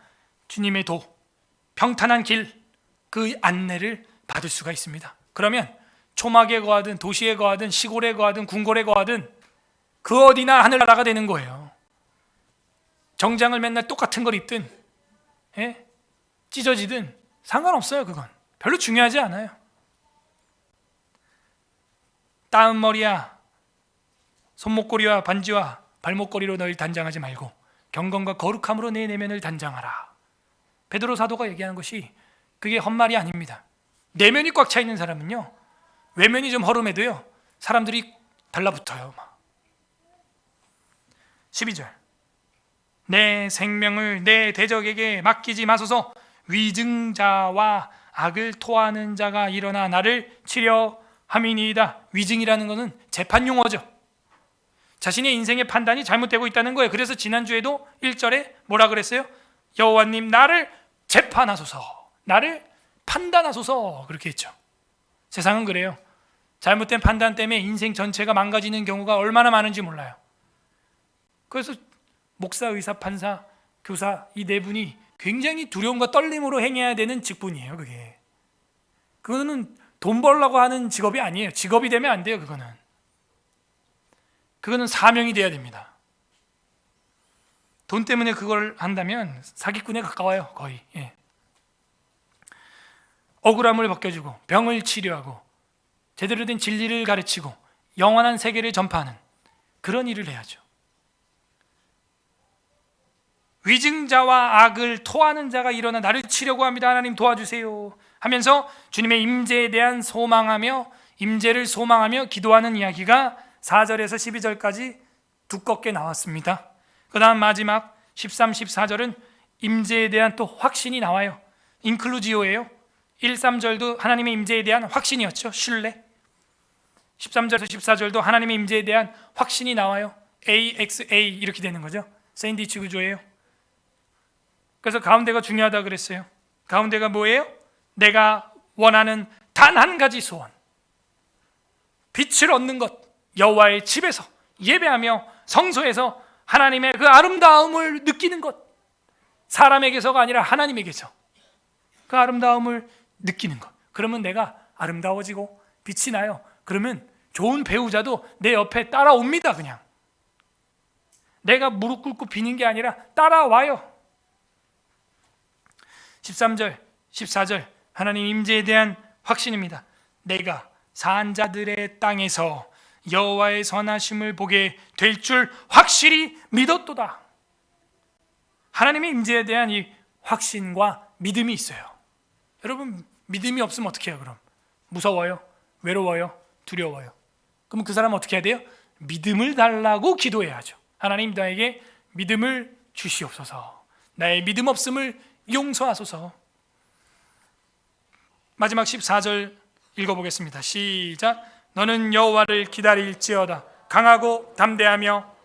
주님의 도, 평탄한 길, 그 안내를 받을 수가 있습니다. 그러면 초막에 거하든 도시에 거하든 시골에 거하든 궁궐에 거하든 그 어디나 하늘나라가 되는 거예요. 정장을 맨날 똑같은 걸 입든 찢어지든 상관없어요. 그건 별로 중요하지 않아요. 따은 머리야 손목걸이와 반지와 발목걸이로 너를 단장하지 말고 경건과 거룩함으로 내 내면을 단장하라. 베드로 사도가 얘기하는 것이 그게 헛말이 아닙니다. 내면이 꽉 차 있는 사람은요, 외면이 좀 허름해도요 사람들이 달라붙어요. 12절 내 생명을 내 대적에게 맡기지 마소서. 위증자와 악을 토하는 자가 일어나 나를 치려 함이니이다. 위증이라는 것은 재판 용어죠. 자신의 인생의 판단이 잘못되고 있다는 거예요. 그래서 지난주에도 1절에 뭐라 그랬어요? 여호와님 나를 재판하소서, 나를 판단하소서 그렇게 했죠. 세상은 그래요. 잘못된 판단 때문에 인생 전체가 망가지는 경우가 얼마나 많은지 몰라요. 그래서 목사, 의사, 판사, 교사 이 네 분이 굉장히 두려움과 떨림으로 행해야 되는 직분이에요. 그거는 돈 벌려고 하는 직업이 아니에요. 직업이 되면 안 돼요. 그거는 사명이 돼야 됩니다. 돈 때문에 그걸 한다면 사기꾼에 가까워요. 거의. 억울함을 벗겨주고 병을 치료하고 제대로 된 진리를 가르치고 영원한 세계를 전파하는 그런 일을 해야죠. 위증자와 악을 토하는 자가 일어나 나를 치려고 합니다. 하나님 도와주세요 하면서 주님의 임재에 대한 소망하며 임재를 소망하며 기도하는 이야기가 4절에서 12절까지 두껍게 나왔습니다. 그 다음 마지막 13, 14절은 임재에 대한 또 확신이 나와요. 인클루지오예요. 1, 3절도 하나님의 임재에 대한 확신이었죠. 신뢰. 13절에서 14절도 하나님의 임재에 대한 확신이 나와요. AXA 이렇게 되는 거죠. 샌드위치 구조예요. 그래서 가운데가 중요하다 그랬어요. 가운데가 뭐예요? 내가 원하는 단 한 가지 소원, 빛을 얻는 것, 여호와의 집에서 예배하며 성소에서 하나님의 그 아름다움을 느끼는 것, 사람에게서가 아니라 하나님에게서 그 아름다움을 느끼는 것. 그러면 내가 아름다워지고 빛이 나요. 그러면 좋은 배우자도 내 옆에 따라옵니다. 그냥 내가 무릎 꿇고 비는 게 아니라 따라와요. 13절, 14절 하나님 임재에 대한 확신입니다. 내가 산자들의 땅에서 여호와의 선하심을 보게 될 줄 확실히 믿었도다. 하나님의 임재에 대한 이 확신과 믿음이 있어요. 여러분, 믿음이 없으면 어떻게 해요? 그럼 무서워요? 외로워요? 두려워요? 그럼 그 사람은 어떻게 해야 돼요? 믿음을 달라고 기도해야죠. 하나님, 나에게 믿음을 주시옵소서. 나의 믿음 없음을 용서하소서. 마지막 14절 읽어보겠습니다. 시작. 너는 여호와를 기다릴지어다. 강하고 담대하며.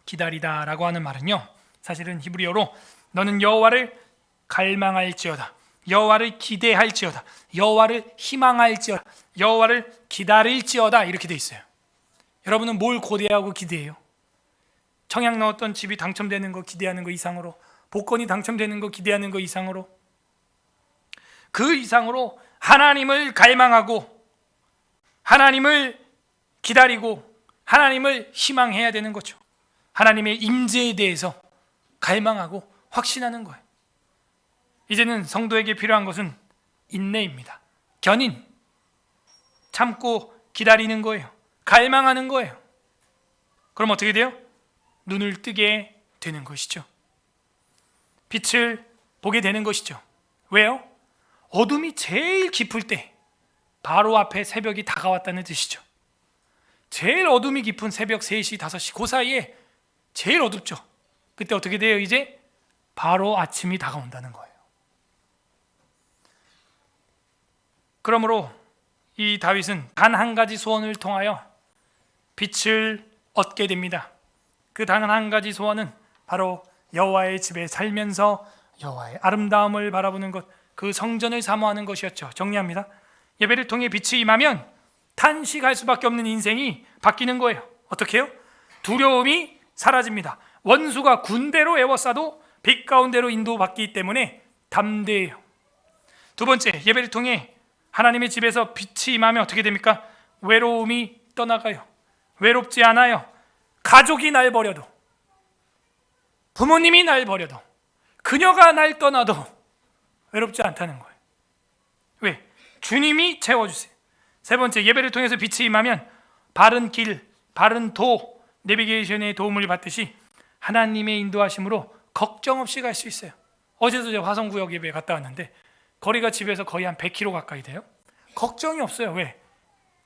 기다리다라고 하는 말은요, 사실은 히브리어로 너는 여호와를 갈망할지어다, 여호와를 기대할지어다, 여호와를 희망할지어다, 여호와를 기다릴지어다 이렇게 돼 있어요. 여러분은 뭘 고대하고 기대해요? 청약 넣었던 집이 당첨되는 거 기대하는 거 이상으로, 복권이 당첨되는 거 기대하는 거 이상으로, 그 이상으로 하나님을 갈망하고 하나님을 기다리고 하나님을 희망해야 되는 거죠. 하나님의 임재에 대해서 갈망하고 확신하는 거예요. 이제는 성도에게 필요한 것은 인내입니다. 견인, 참고 기다리는 거예요. 갈망하는 거예요. 그럼 어떻게 돼요? 눈을 뜨게 되는 것이죠. 빛을 보게 되는 것이죠. 왜요? 어둠이 제일 깊을 때 바로 앞에 새벽이 다가왔다는 뜻이죠. 제일 어둠이 깊은 새벽 3시, 5시 그 사이에 제일 어둡죠. 그때 어떻게 돼요? 이제 바로 아침이 다가온다는 거예요. 그러므로 이 다윗은 단 한 가지 소원을 통하여 빛을 얻게 됩니다. 그 단 한 가지 소원은 바로 여호와의 집에 살면서 여호와의 아름다움을 바라보는 것, 그 성전을 사모하는 것이었죠. 정리합니다. 예배를 통해 빛이 임하면 탄식할 수밖에 없는 인생이 바뀌는 거예요. 어떻게 해요? 두려움이 사라집니다. 원수가 군대로 에워싸도 빛 가운데로 인도받기 때문에 담대해요. 두 번째, 예배를 통해 하나님의 집에서 빛이 임하면 어떻게 됩니까? 외로움이 떠나가요. 외롭지 않아요. 가족이 날 버려도, 부모님이 날 버려도, 그녀가 날 떠나도 외롭지 않다는 거예요. 왜? 주님이 채워주세요. 세 번째, 예배를 통해서 빛이 임하면 바른 길, 바른 도, 내비게이션의 도움을 받듯이 하나님의 인도하심으로 걱정 없이 갈 수 있어요. 어제도 제가 화성구역 예배 갔다 왔는데 거리가 집에서 거의 한 100km 가까이 돼요. 걱정이 없어요. 왜?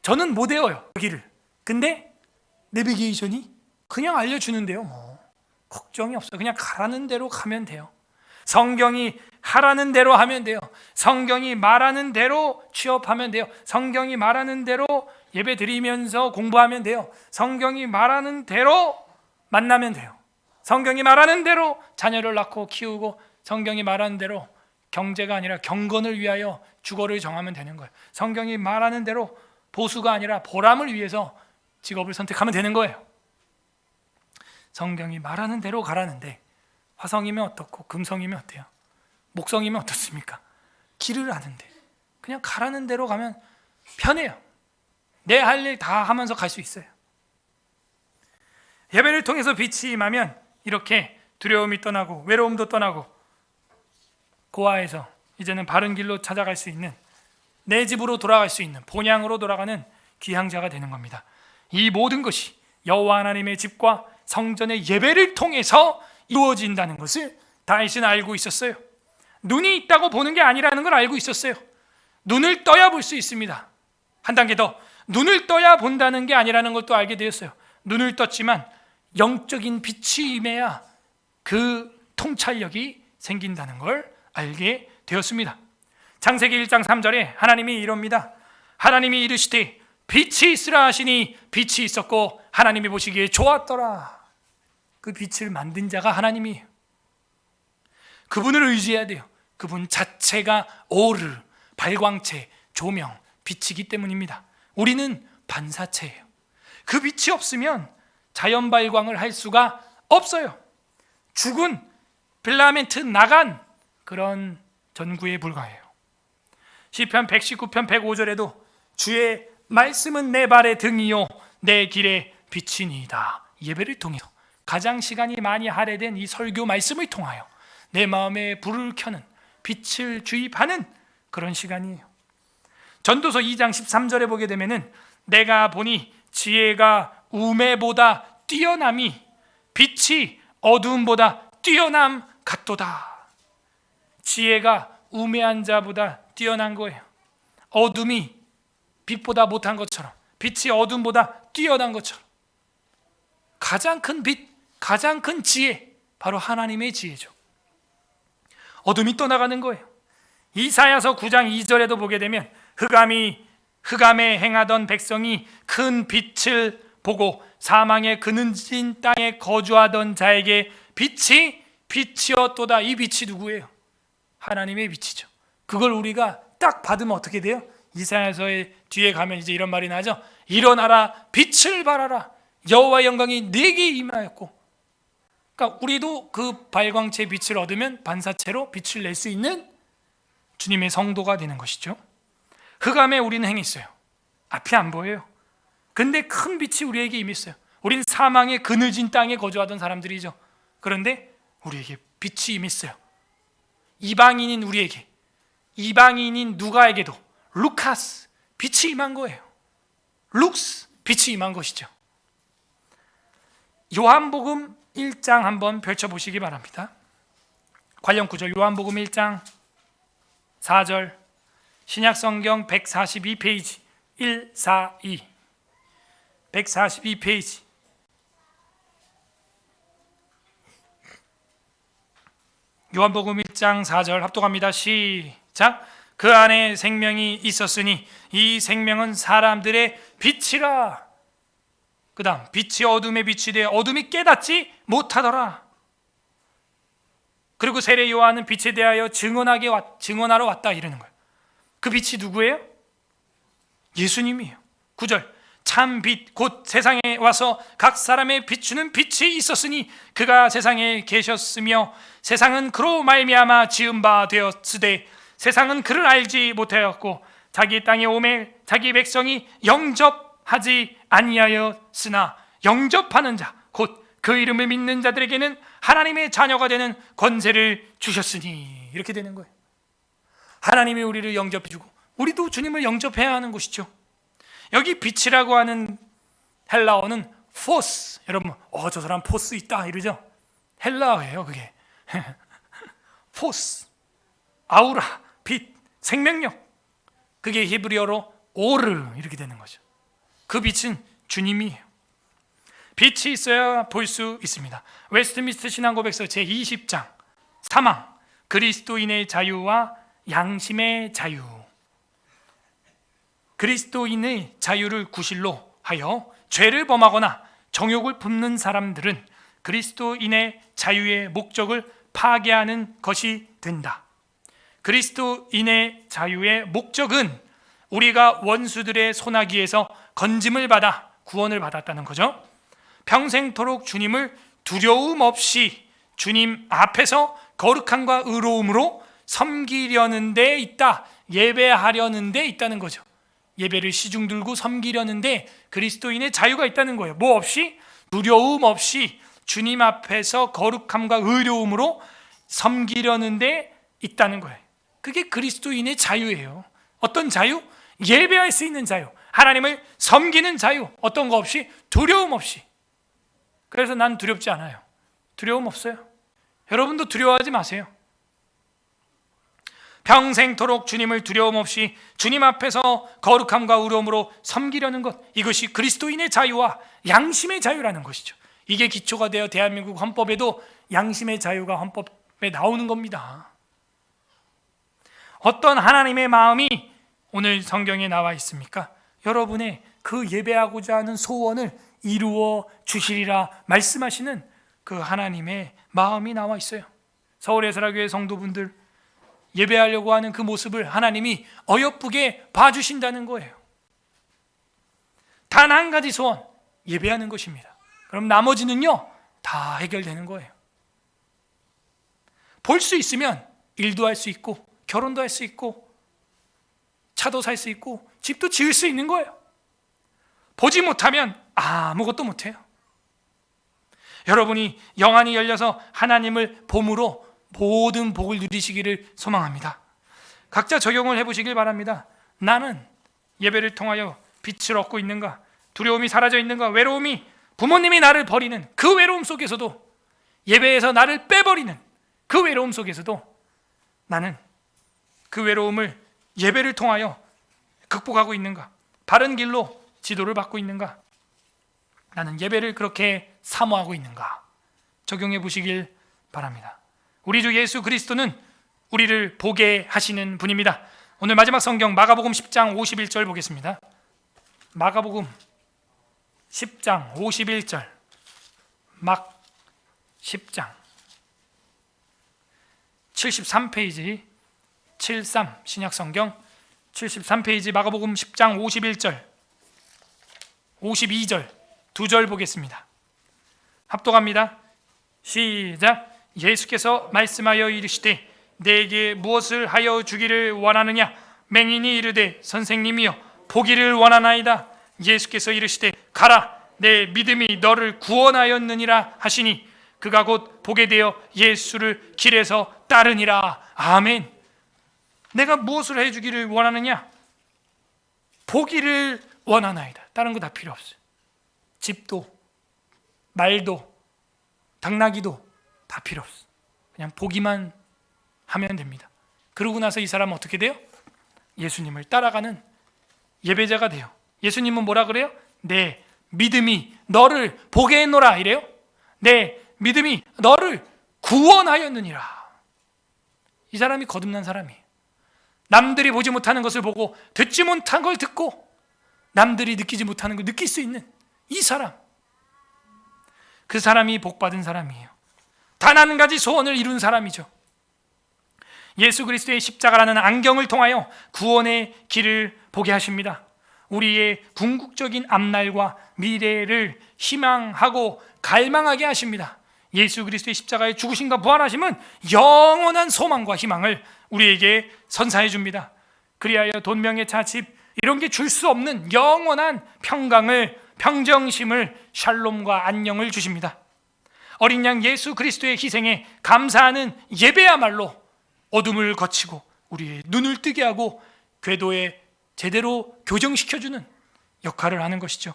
저는 못 외워요, 그 길을. 근데 내비게이션이 그냥 알려주는데요. 걱정이 없어요. 그냥 가라는 대로 가면 돼요. 성경이 하라는 대로 하면 돼요. 성경이 말하는 대로 취업하면 돼요. 성경이 말하는 대로 예배 드리면서 공부하면 돼요. 성경이 말하는 대로 만나면 돼요. 성경이 말하는 대로 자녀를 낳고 키우고, 성경이 말하는 대로 경제가 아니라 경건을 위하여 주거를 정하면 되는 거예요. 성경이 말하는 대로 보수가 아니라 보람을 위해서 직업을 선택하면 되는 거예요. 성경이 말하는 대로 가라는데 화성이면 어떻고 금성이면 어때요? 목성이면 어떻습니까? 길을 아는데 그냥 가라는 대로 가면 편해요. 내 할 일 다 하면서 갈 수 있어요. 예배를 통해서 빛이 임하면 이렇게 두려움이 떠나고 외로움도 떠나고 고아에서 이제는 바른 길로 찾아갈 수 있는, 내 집으로 돌아갈 수 있는, 본향으로 돌아가는 귀향자가 되는 겁니다. 이 모든 것이 여호와 하나님의 집과 성전의 예배를 통해서 이루어진다는 것을 다윗은 알고 있었어요. 눈이 있다고 보는 게 아니라는 걸 알고 있었어요. 눈을 떠야 볼 수 있습니다. 한 단계 더, 눈을 떠야 본다는 게 아니라는 것도 알게 되었어요. 눈을 떴지만 영적인 빛이 임해야 그 통찰력이 생긴다는 걸 알게 되었습니다. 창세기 1장 3절에 하나님이 이럽니다. 하나님이 이르시되 빛이 있으라 하시니 빛이 있었고 하나님이 보시기에 좋았더라. 그 빛을 만든 자가 하나님이에요. 그분을 의지해야 돼요. 그분 자체가 오르, 발광체, 조명, 빛이기 때문입니다. 우리는 반사체예요. 그 빛이 없으면 자연 발광을 할 수가 없어요. 죽은 필라멘트 나간 그런 전구에 불과해요. 시편 119편 105절에도 주의 말씀은 내 발의 등이요 내 길의 빛이니이다. 예배를 통해서 가장 시간이 많이 할애된 이 설교 말씀을 통하여 내 마음에 불을 켜는 빛을 주입하는 그런 시간이에요. 전도서 2장 13절에 보게 되면은 내가 보니 지혜가 우매보다 뛰어남이 빛이 어두움보다 뛰어남 같도다. 지혜가 우매한 자보다 뛰어난 거예요. 어둠이 빛보다 못한 것처럼, 빛이 어둠보다 뛰어난 것처럼 가장 큰 빛, 가장 큰 지혜, 바로 하나님의 지혜죠. 어둠이 떠나가는 거예요. 이사야서 9장 2절에도 보게 되면 흑암에 행하던 백성이 큰 빛을 보고 사망의 그늘진 땅에 거주하던 자에게 빛이었도다. 이 빛이 누구예요? 하나님의 빛이죠. 그걸 우리가 딱 받으면 어떻게 돼요? 이사야서의 뒤에 가면 이제 이런 말이 나죠. 일어나라, 빛을 발하라, 여호와의 영광이 네게 임하였고. 그러니까 우리도 그 발광체 빛을 얻으면 반사체로 빛을 낼 수 있는 주님의 성도가 되는 것이죠. 흑암에 우리는 행했어요. 앞이 안 보여요. 근데 큰 빛이 우리에게 임했어요. 우린 사망의 그늘진 땅에 거주하던 사람들이죠. 그런데 우리에게 빛이 임했어요. 이방인인 우리에게, 이방인인 누가에게도 루카스, 빛이 임한 거예요. 룩스, 빛이 임한 것이죠. 요한복음 1장 한번 펼쳐보시기 바랍니다. 관련 구절 요한복음 1장 4절, 신약성경 142페이지 142, 142페이지. 요한복음 1장 4절 합독합니다. 시작. 그 안에 생명이 있었으니 이 생명은 사람들의 빛이라. 그 다음 빛이 어둠에 빛이 되어 어둠이 깨닫지 못하더라. 그리고 세례 요한은 빛에 대하여 증언하러 왔다 이러는 거예요. 그 빛이 누구예요? 예수님이에요. 9절, 참 빛 곧 세상에 와서 각 사람의 비추는 빛이 있었으니 그가 세상에 계셨으며 세상은 그로 말미암아 지은 바 되었으되 세상은 그를 알지 못하였고 자기 땅에 오매 자기 백성이 영접하지 아니하였으나 영접하는 자 곧 그 이름을 믿는 자들에게는 하나님의 자녀가 되는 권세를 주셨으니. 이렇게 되는 거예요. 하나님이 우리를 영접해주고 우리도 주님을 영접해야 하는 것이죠. 여기 빛이라고 하는 헬라어는 포스. 여러분 저 사람 포스 있다 이러죠. 헬라어예요 그게. 포스, 아우라, 빛, 생명력. 그게 히브리어로 오르 이렇게 되는 거죠. 그 빛은 주님이에요. 빛이 있어야 볼 수 있습니다. 웨스트민스터 신앙고백서 제20장 사망, 그리스도인의 자유와 양심의 자유. 그리스도인의 자유를 구실로 하여 죄를 범하거나 정욕을 품는 사람들은 그리스도인의 자유의 목적을 파괴하는 것이 된다. 그리스도인의 자유의 목적은 우리가 원수들의 손아귀에서 건짐을 받아 구원을 받았다는 거죠. 평생토록 주님을 두려움 없이 주님 앞에서 거룩함과 의로움으로 섬기려는 데 있다. 예배하려는 데 있다는 거죠. 예배를 시중 들고 섬기려는 데 그리스도인의 자유가 있다는 거예요. 뭐 없이? 두려움 없이 주님 앞에서 거룩함과 의로움으로 섬기려는 데 있다는 거예요. 그게 그리스도인의 자유예요. 어떤 자유? 예배할 수 있는 자유, 하나님을 섬기는 자유. 어떤 거 없이? 두려움 없이. 그래서 난 두렵지 않아요. 두려움 없어요. 여러분도 두려워하지 마세요. 평생토록 주님을 두려움 없이 주님 앞에서 거룩함과 의로움으로 섬기려는 것, 이것이 그리스도인의 자유와 양심의 자유라는 것이죠. 이게 기초가 되어 대한민국 헌법에도 양심의 자유가 헌법에 나오는 겁니다. 어떤 하나님의 마음이 오늘 성경에 나와 있습니까? 여러분의 그 예배하고자 하는 소원을 이루어 주시리라 말씀하시는 그 하나님의 마음이 나와 있어요. 서울예술학교의 성도분들, 예배하려고 하는 그 모습을 하나님이 어여쁘게 봐주신다는 거예요. 단 한 가지 소원, 예배하는 것입니다. 그럼 나머지는요 다 해결되는 거예요. 볼 수 있으면 일도 할 수 있고 결혼도 할 수 있고 차도 살 수 있고 집도 지을 수 있는 거예요. 보지 못하면 아무것도 못해요. 여러분이 영안이 열려서 하나님을 봄으로 모든 복을 누리시기를 소망합니다. 각자 적용을 해보시길 바랍니다. 나는 예배를 통하여 빛을 얻고 있는가? 두려움이 사라져 있는가? 외로움이, 부모님이 나를 버리는 그 외로움 속에서도, 예배에서 나를 빼버리는 그 외로움 속에서도 나는 그 외로움을 예배를 통하여 극복하고 있는가? 바른 길로 지도를 받고 있는가? 나는 예배를 그렇게 사모하고 있는가? 적용해 보시길 바랍니다. 우리 주 예수 그리스도는 우리를 보게 하시는 분입니다. 오늘 마지막 성경 마가복음 10장 51절 보겠습니다. 마가복음 10장 51절, 막 10장 73페이지 73 신약성경 73페이지 마가복음 10장 51절 52절 두 절 보겠습니다. 합독합니다. 시작. 예수께서 말씀하여 이르시되 내게 무엇을 하여 주기를 원하느냐? 맹인이 이르되 선생님이여 보기를 원하나이다. 예수께서 이르시되 가라, 내 믿음이 너를 구원하였느니라 하시니 그가 곧 보게 되어 예수를 길에서 따르니라. 아멘. 내가 무엇을 해주기를 원하느냐? 보기를 원하나이다. 다른 거 다 필요 없어요. 집도 말도 당나귀도 다 필요 없어요. 그냥 보기만 하면 됩니다. 그러고 나서 이 사람은 어떻게 돼요? 예수님을 따라가는 예배자가 돼요. 예수님은 뭐라 그래요? 내 믿음이 너를 보게 했노라 이래요. 내 믿음이 너를 구원하였느니라. 이 사람이 거듭난 사람이에요. 남들이 보지 못하는 것을 보고 듣지 못한 걸 듣고 남들이 느끼지 못하는 걸 느낄 수 있는 이 사람, 그 사람이 복받은 사람이에요. 단 한 가지 소원을 이룬 사람이죠. 예수 그리스도의 십자가라는 안경을 통하여 구원의 길을 보게 하십니다. 우리의 궁극적인 앞날과 미래를 희망하고 갈망하게 하십니다. 예수 그리스도의 십자가의 죽으심과 부활하심은 영원한 소망과 희망을 우리에게 선사해 줍니다. 그리하여 돈, 명예, 차, 집 이런 게 줄 수 없는 영원한 평강을, 평정심을, 샬롬과 안녕을 주십니다. 어린 양 예수 그리스도의 희생에 감사하는 예배야말로 어둠을 거치고 우리의 눈을 뜨게 하고 궤도에 제대로 교정시켜주는 역할을 하는 것이죠.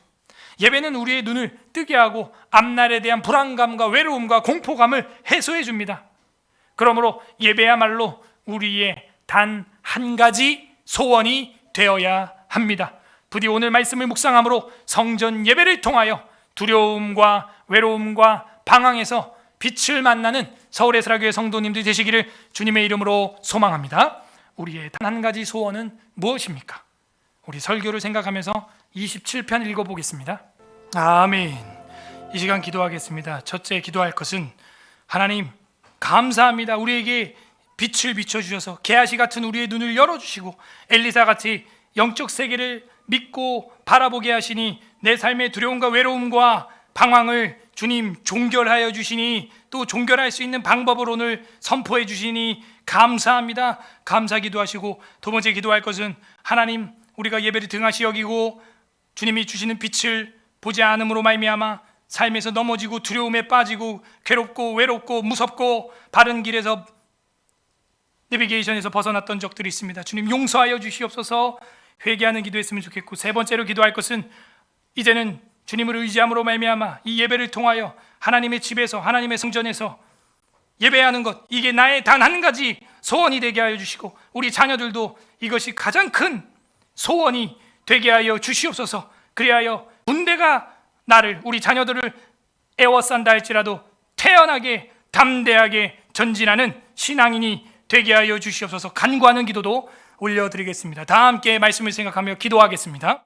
예배는 우리의 눈을 뜨게 하고 앞날에 대한 불안감과 외로움과 공포감을 해소해 줍니다. 그러므로 예배야말로 우리의 단 한 가지 소원이 되어야 합니다. 부디 오늘 말씀을 묵상함으로 성전 예배를 통하여 두려움과 외로움과 방황에서 빛을 만나는 서울의 스라교회 성도님들 되시기를 주님의 이름으로 소망합니다. 우리의 단 한 가지 소원은 무엇입니까? 우리 설교를 생각하면서 27편 읽어보겠습니다. 아멘. 이 시간 기도하겠습니다. 첫째 기도할 것은 하나님 감사합니다. 우리에게 빛을 비춰주셔서 게하시 같은 우리의 눈을 열어주시고 엘리사같이 영적 세계를 믿고 바라보게 하시니 내 삶의 두려움과 외로움과 방황을 주님 종결하여 주시니 또 종결할 수 있는 방법을 오늘 선포해 주시니 감사합니다. 감사 기도하시고 두 번째 기도할 것은 하나님 우리가 예배를 등하시 여기고 주님이 주시는 빛을 보지 않음으로 말미암아 삶에서 넘어지고 두려움에 빠지고 괴롭고 외롭고 무섭고 바른 길에서 내비게이션에서 벗어났던 적들이 있습니다. 주님 용서하여 주시옵소서. 회개하는 기도했으면 좋겠고 세 번째로 기도할 것은 이제는 주님을 의지함으로 말미암아 이 예배를 통하여 하나님의 집에서 하나님의 성전에서 예배하는 것 이게 나의 단 한 가지 소원이 되게 하여 주시고 우리 자녀들도 이것이 가장 큰 소원이 되게 하여 주시옵소서. 그리하여 군대가 나를 우리 자녀들을 애워싼다 할지라도 태연하게 담대하게 전진하는 신앙인이 되게 하여 주시옵소서. 간구하는 기도도 올려드리겠습니다. 다 함께 말씀을 생각하며 기도하겠습니다.